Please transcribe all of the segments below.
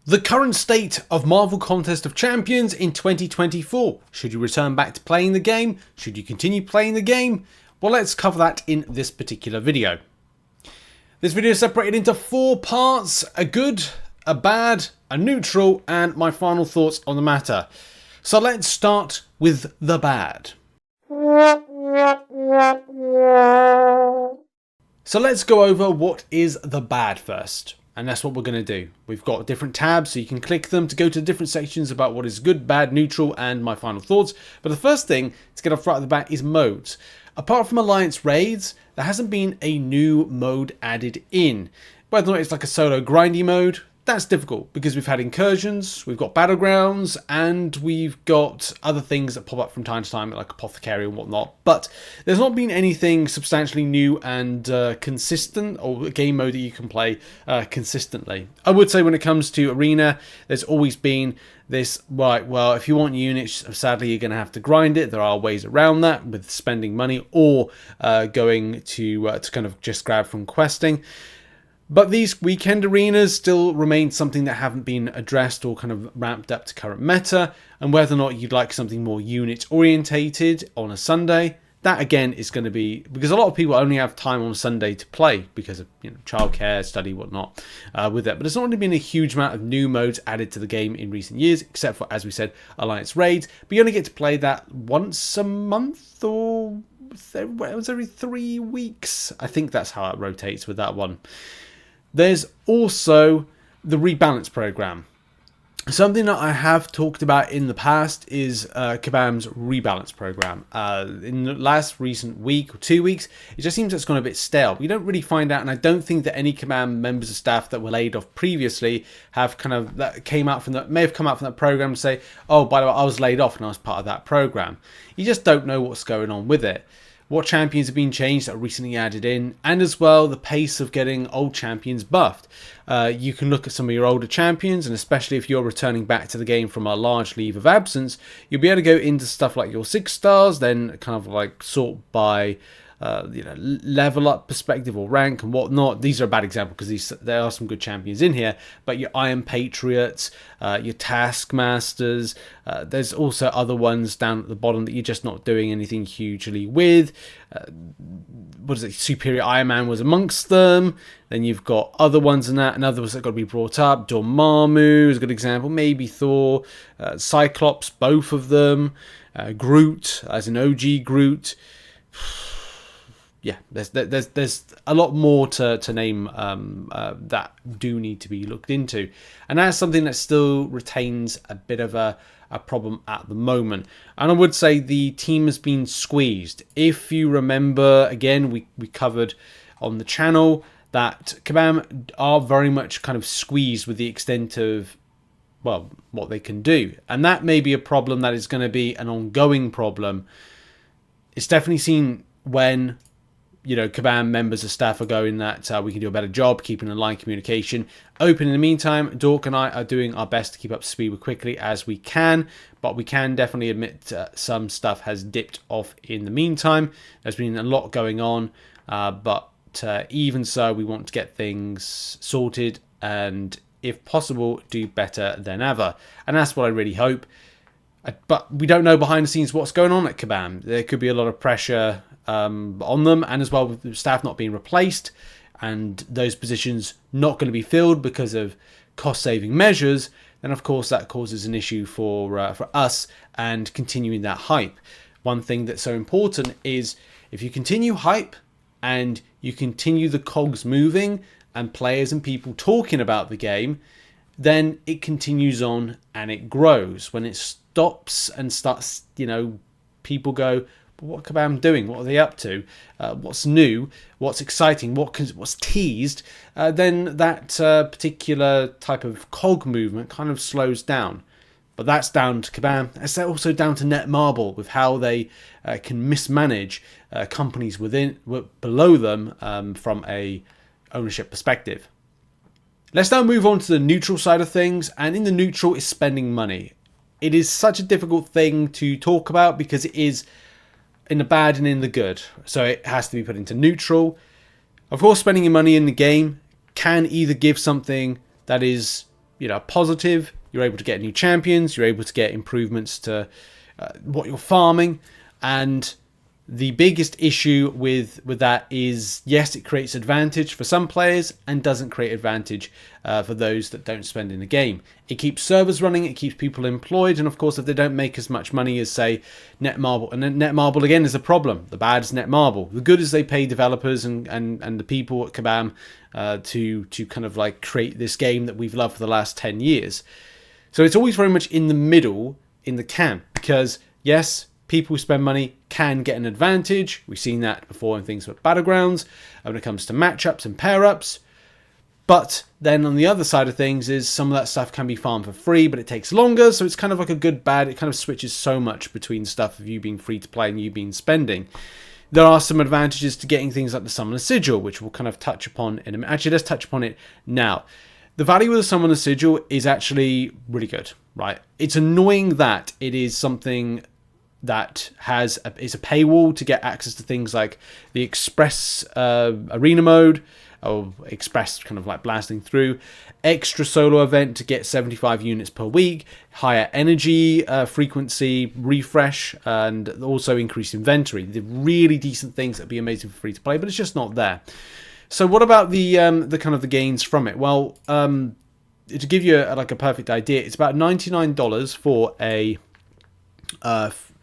The current state of Marvel Contest of Champions in 2024. Should you return back to playing the game? Should you continue playing the game? Well, let's cover that in this particular video. This video is separated into 4 parts: a good, a bad, a neutral, and my final thoughts on the matter. So let's start with the bad. So let's go over what is the bad first. And that's what we're going to do. We've got different tabs, so you can click them to go to different sections about what is good, bad, neutral, and my final thoughts. But the first thing to get off right at the bat is modes. Apart from Alliance Raids, there hasn't been a new mode added in. Whether or not it's like a solo grindy mode, that's difficult because we've had incursions, we've got Battlegrounds, and we've got other things that pop up from time to time, like Apothecary and whatnot. But there's not been anything substantially new and consistent, or a game mode that you can play consistently. I would say when it comes to Arena, there's always been this, right, well, if you want units, sadly you're going to have to grind it. There are ways around that with spending money or going to kind of just grab from questing. But these weekend arenas still remain something that haven't been addressed or kind of ramped up to current meta. And whether or not you'd like something more unit orientated on a Sunday, that again is going to be, because a lot of people only have time on a Sunday to play because of, you know, childcare, study, whatnot with it. But there's not really been a huge amount of new modes added to the game in recent years, except for, as we said, Alliance Raids. But you only get to play that once a month or once every 3 weeks. I think that's how it rotates with that one. There's also the rebalance program. Something that I have talked about in the past is Kabam's rebalance program. In the last recent week or 2 weeks, it just seems it's gone a bit stale. We don't really find out, and I don't think that any Kabam members of staff that were laid off previously have kind of may have come out from that program to say, oh, by the way, I was laid off and I was part of that program. You just don't know what's going on with it. What champions have been changed that are recently added in, and as well the pace of getting old champions buffed. You can look at some of your older champions, and especially if you're returning back to the game from a large leave of absence, you'll be able to go into stuff like your 6 stars, then kind of like sort by level up perspective or rank and whatnot. These are a bad example because there are some good champions in here, but your Iron Patriots, your Taskmasters, there's also other ones down at the bottom that you're just not doing anything hugely with. Superior Iron Man was amongst them. Then you've got other ones in that, and others that got to be brought up. Dormammu is a good example, maybe Thor, Cyclops, both of them, Groot as an OG Groot. Yeah, there's a lot more to name that do need to be looked into. And that's something that still retains a bit of a problem at the moment. And I would say the team has been squeezed. If you remember, again, we covered on the channel that Kabam are very much kind of squeezed with the extent of, well, what they can do. And that may be a problem that is going to be an ongoing problem. It's definitely seen when, you know, Kabam members of staff are going that we can do a better job keeping a line communication open. In the meantime, Dork and I are doing our best to keep up to speed quickly as we can, but we can definitely admit some stuff has dipped off in the meantime. There's been a lot going on, but even so, we want to get things sorted and, if possible, do better than ever. And that's what I really hope. But we don't know behind the scenes what's going on at Kabam. There could be a lot of pressure on them, and as well with the staff not being replaced and those positions not going to be filled because of cost-saving measures, then of course that causes an issue for us and continuing that hype. One thing that's so important is if you continue hype and you continue the cogs moving and players and people talking about the game, then it continues on and it grows. When it stops and starts, you know, people go, what are Kabam doing? What are they up to? What's new? What's exciting? What's teased? Then that particular type of cog movement kind of slows down. But that's down to Kabam. It's also down to Netmarble with how they can mismanage companies below them from a ownership perspective. Let's now move on to the neutral side of things, and in the neutral is spending money. It is such a difficult thing to talk about because it is in the bad and in the good. So it has to be put into neutral. Of course, spending your money in the game can either give something that is positive. You're able to get new champions. You're able to get improvements to what you're farming. And the biggest issue with that is, yes, it creates advantage for some players and doesn't create advantage for those that don't spend in the game. It keeps servers running, it keeps people employed, and of course if they don't make as much money as, say, Netmarble, and Netmarble again is a problem. The bad is Netmarble. The good is they pay developers and the people at Kabam to kind of like create this game that we've loved for the last 10 years. So it's always very much in the middle in the camp, because yes, people who spend money can get an advantage. We've seen that before in things like Battlegrounds, when it comes to matchups and pair-ups. But then on the other side of things is some of that stuff can be farmed for free, but it takes longer. So it's kind of like a good, bad. It kind of switches so much between stuff of you being free to play and you being spending. There are some advantages to getting things like the Summoner Sigil, which we'll kind of touch upon in a minute. Actually, let's touch upon it now. The value of the Summoner Sigil is actually really good, right? It's annoying that it is something that is a paywall to get access to things like the Express Arena mode, or Express kind of like blasting through, extra solo event to get 75 units per week, higher energy frequency refresh, and also increased inventory. The really decent things that would be amazing for free to play, but it's just not there. So what about the kind of the gains from it? Well, to give you a perfect idea, it's about $99 for a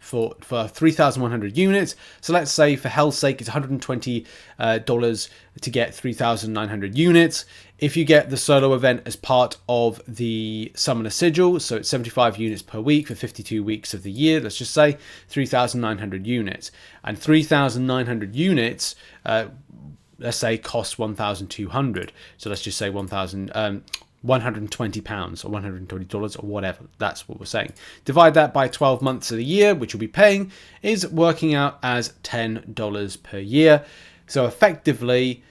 for 3,100 units. So let's say for hell's sake, it's $120 to get 3,900 units. If you get the solo event as part of the Summoner Sigil, so it's 75 units per week for 52 weeks of the year, let's just say 3,900 units. And 3,900 units, let's say, costs 1,200. So let's just say 120 pounds or $120 or whatever. That's what we're saying. Divide that by 12 months of the year, which you'll be paying, is working out as $10 per year. So effectively,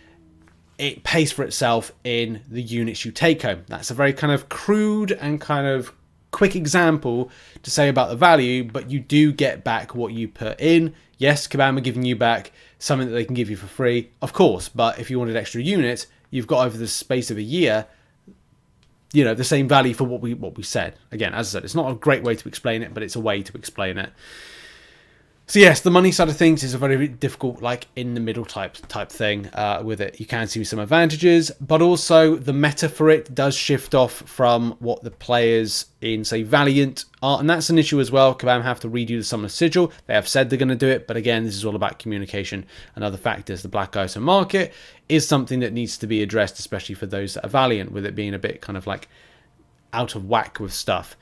it pays for itself in the units you take home. That's a very kind of crude and kind of quick example to say about the value, but you do get back what you put in. Yes, Kabam are giving you back something that they can give you for free, of course, but if you wanted extra units, you've got over the space of a year, the same value for what we said. Again, as I said, it's not a great way to explain it, but it's a way to explain it. So yes, the money side of things is a very difficult, like in the middle type thing with it. You can see some advantages, but also the meta for it does shift off from what the players in, say, Valiant are, and that's an issue as well. Kabam have to redo the Summoner Sigil. They have said they're going to do it, but again, this is all about communication and other factors. The Black ISO market is something that needs to be addressed, especially for those that are Valiant, with it being a bit kind of like out of whack with stuff.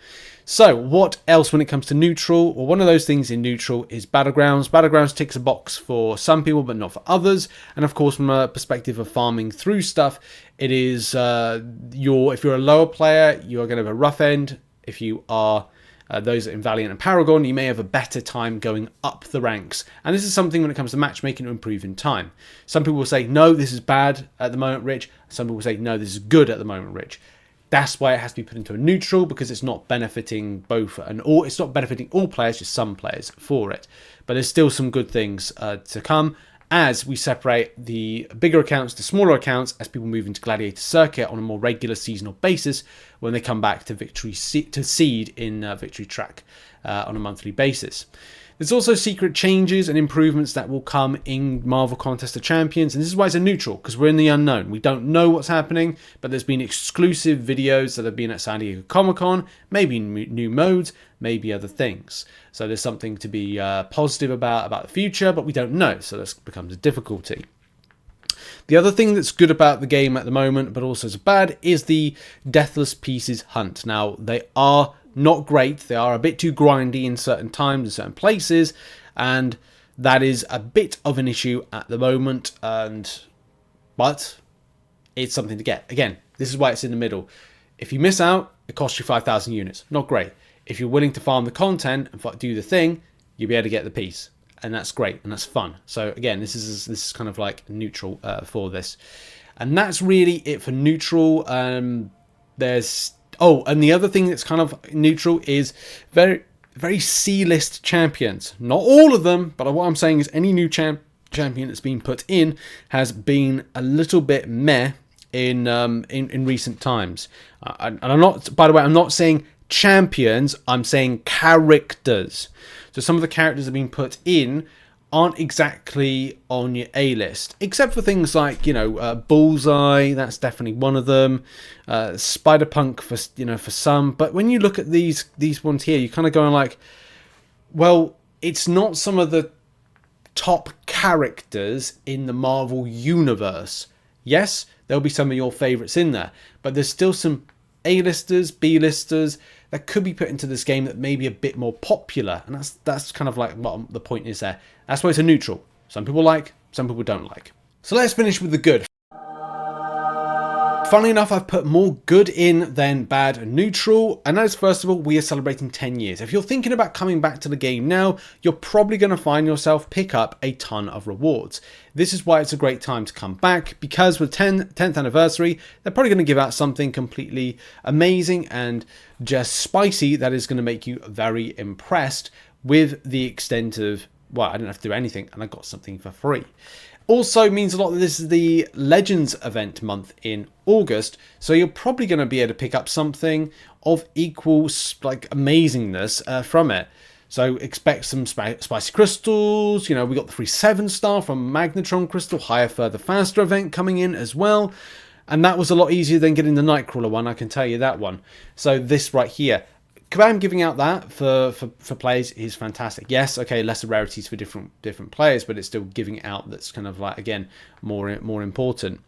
So what else when it comes to neutral? Well, one of those things in neutral is Battlegrounds. Battlegrounds ticks a box for some people, but not for others. And of course, from a perspective of farming through stuff, it is if you're a lower player, you're going to have a rough end. If you are those in Valiant and Paragon, you may have a better time going up the ranks. And this is something when it comes to matchmaking to improve in time. Some people will say, no, this is bad at the moment, Rich. Some people will say, no, this is good at the moment, Rich. That's why it has to be put into a neutral, because it's not benefiting it's not benefiting all players, just some players for it. But there's still some good things to come as we separate the bigger accounts to smaller accounts as people move into Gladiator Circuit on a more regular seasonal basis when they come back to seed in Victory Track on a monthly basis. There's also secret changes and improvements that will come in Marvel Contest of Champions, and this is why it's a neutral, because we're in the unknown. We don't know what's happening, but there's been exclusive videos that have been at San Diego Comic-Con, maybe new modes, maybe other things. So there's something to be positive about the future, but we don't know, so this becomes a difficulty. The other thing that's good about the game at the moment, but also is bad, is the Deathless Pieces hunt. Now, they are not great. They are a bit too grindy in certain times and certain places, and that is a bit of an issue at the moment. But it's something to get. Again, this is why it's in the middle. If you miss out, it costs you 5,000 units. Not great. If you're willing to farm the content and do the thing, you'll be able to get the piece, and that's great and that's fun. So again, this is kind of like neutral for this, and that's really it for neutral. And the other thing that's kind of neutral is very, very C-list champions. Not all of them, but what I'm saying is any new champion that's been put in has been a little bit meh in recent times. And I'm not, by the way, I'm not saying champions, I'm saying characters. So some of the characters that have been put in aren't exactly on your A list, except for things like, you know, Bullseye, that's definitely one of them, Spider-Punk for, you know, for some. But when you look at these ones here, you're kind of going like, well, it's not some of the top characters in the Marvel universe. Yes, there'll be some of your favorites in there, but there's still some A-listers, B-listers that could be put into this game that may be a bit more popular, and that's kind of like what the point is there. That's why it's a neutral. Some people like, some people don't like. So let's finish with the good. Funnily enough, I've put more good in than bad and neutral, and that is, first of all, we are celebrating 10 years. If you're thinking about coming back to the game now, you're probably going to find yourself pick up a ton of rewards. This is why it's a great time to come back, because with 10th anniversary, they're probably going to give out something completely amazing and just spicy that is going to make you very impressed with the extent of, well, I didn't have to do anything and I got something for free. Also means a lot that this is the Legends event month in August, so you're probably going to be able to pick up something of equal like amazingness from it. So expect some spicy crystals. You know, we got the free 7-star from Magnetron Crystal, Higher, Further, Faster event coming in as well. And that was a lot easier than getting the Nightcrawler one, I can tell you that one. So this right here, Kabam giving out that for players is fantastic. Yes, okay, lesser rarities for different players, but it's still giving out that's kind of like, again, more important.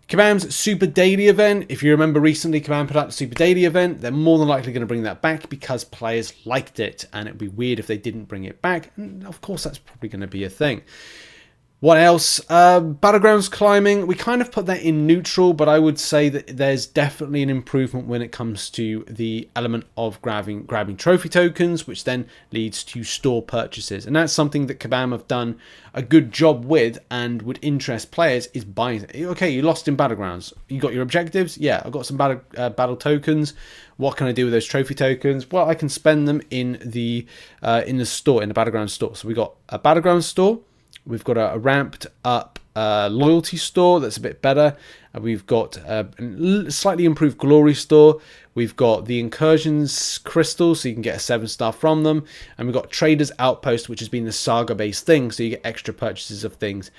Kabam's Super Daily event, if you remember recently, Kabam put out the Super Daily event. They're more than likely going to bring that back because players liked it, and it'd be weird if they didn't bring it back. And of course, that's probably going to be a thing. What else? Battlegrounds climbing. We kind of put that in neutral, but I would say that there's definitely an improvement when it comes to the element of grabbing trophy tokens, which then leads to store purchases. And that's something that Kabam have done a good job with and would interest players, is buying. Okay, you lost in Battlegrounds. You got your objectives? Yeah, I've got some battle tokens. What can I do with those trophy tokens? Well, I can spend them in the store, in the Battlegrounds store. So we got a Battlegrounds store. We've got a ramped up loyalty store that's a bit better. We've got a slightly improved glory store. We've got the incursions crystals, so you can get a 7-star from them. And we've got traders outpost, which has been the saga based thing, so you get extra purchases of things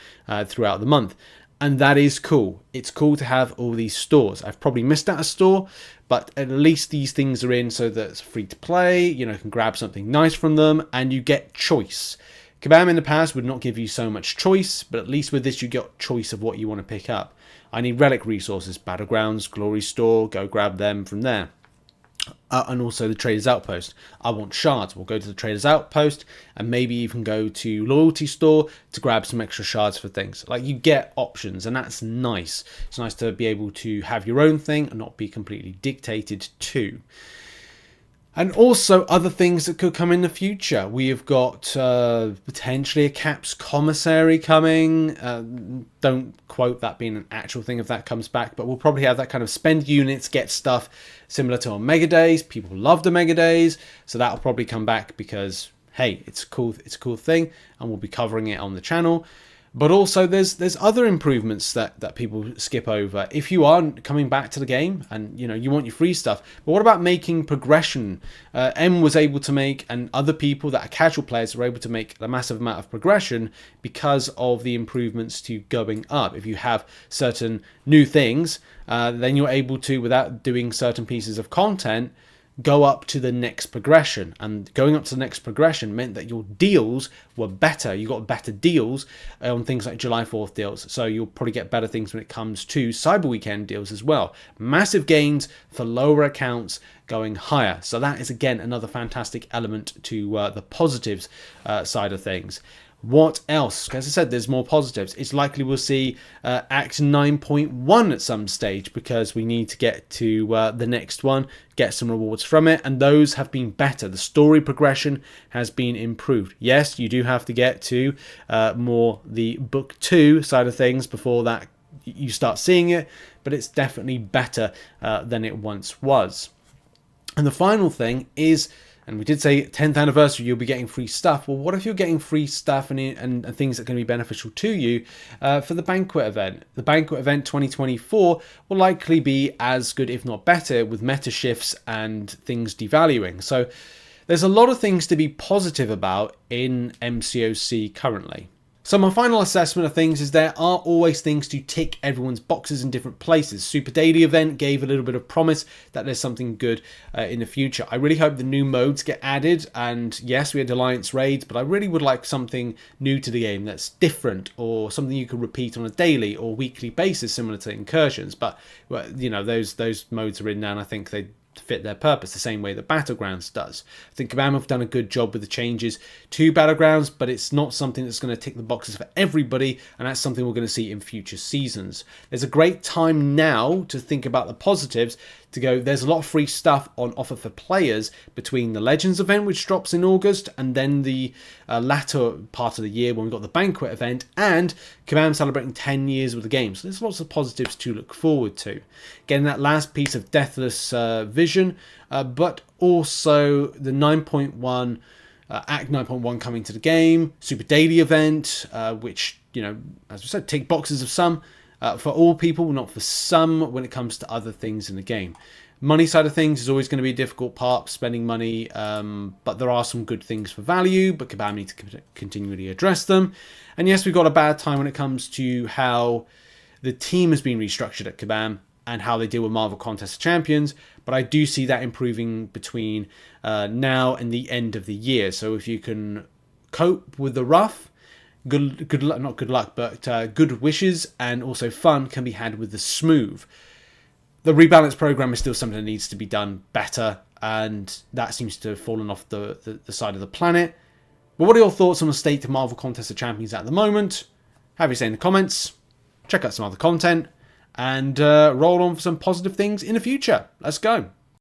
throughout the month. And that is cool. It's cool to have all these stores. I've probably missed out a store, but at least these things are in so that it's free to play. You know, you can grab something nice from them and you get choice. Kabam in the past would not give you so much choice, but at least with this you get choice of what you want to pick up. I need relic resources, Battlegrounds, Glory Store, go grab them from there. And also the Trader's Outpost. I want shards, we'll go to the Trader's Outpost and maybe even go to Loyalty Store to grab some extra shards for things. Like, you get options, and that's nice. It's nice to be able to have your own thing and not be completely dictated to. And also other things that could come in the future. We have got potentially a Caps Commissary coming. Don't quote that being an actual thing if that comes back, but we'll probably have that kind of spend units, get stuff similar to our Mega Days. People love the Mega Days, so that'll probably come back because, hey, it's a cool thing, and we'll be covering it on the channel. But also there's other improvements that people skip over. If you are coming back to the game and you want your free stuff, but what about making progression? M was able to make, and other people that are casual players were able to make a massive amount of progression because of the improvements to going up. If you have certain new things, then you're able to, without doing certain pieces of content, go up to the next progression. And going up to the next progression meant that your deals were better. You got better deals on things like July 4th deals, so you'll probably get better things when it comes to Cyber Weekend deals as well. Massive gains for lower accounts going higher, so that is again another fantastic element to the positives side of things. What else? As I said, there's more positives. It's likely we'll see Act 9.1 at some stage, because we need to get to the next one, get some rewards from it, and those have been better. The story progression has been improved. Yes, you do have to get to more the book 2 side of things before that you start seeing it, but it's definitely better than it once was. And the final thing is, And we did say 10th anniversary, you'll be getting free stuff. Well, what if you're getting free stuff and things that are going to be beneficial to you for the banquet event? The banquet event 2024 will likely be as good, if not better, with meta shifts and things devaluing. So there's a lot of things to be positive about in MCOC currently. So my final assessment of things is there are always things to tick everyone's boxes in different places. Super Daily event gave a little bit of promise that there's something good in the future. I really hope the new modes get added, and yes, we had Alliance raids, but I really would like something new to the game that's different, or something you can repeat on a daily or weekly basis similar to Incursions. But you know, those modes are in now, and I think they fit their purpose the same way that Battlegrounds does. I think Kabam have done a good job with the changes to Battlegrounds, but it's not something that's going to tick the boxes for everybody, and that's something we're going to see in future seasons. There's a great time now to think about the positives, to go, there's a lot of free stuff on offer for players between the Legends event, which drops in August, and then the latter part of the year when we've got the banquet event, and Kabam celebrating 10 years with the game. So there's lots of positives to look forward to. Getting that last piece of Deathless vision, but also the 9.1 Act 9.1 coming to the game, Super Daily event, which, you know, as we said, tick boxes of some, for all people, not for some when it comes to other things in the game. Money side of things is always going to be a difficult part, spending money, but there are some good things for value, but Kabam need to continually address them. And yes, we've got a bad time when it comes to how the team has been restructured at Kabam and how they deal with Marvel Contest of Champions, but I do see that improving between now and the end of the year. So if you can cope with the rough, good luck, not good luck, but good wishes and also fun can be had with the smooth. The rebalance program is still something that needs to be done better, and that seems to have fallen off the side of the planet. But what are your thoughts on the state of Marvel Contest of Champions at the moment? Have your say in the comments. Check out some other content, and roll on for some positive things in the future. Let's go.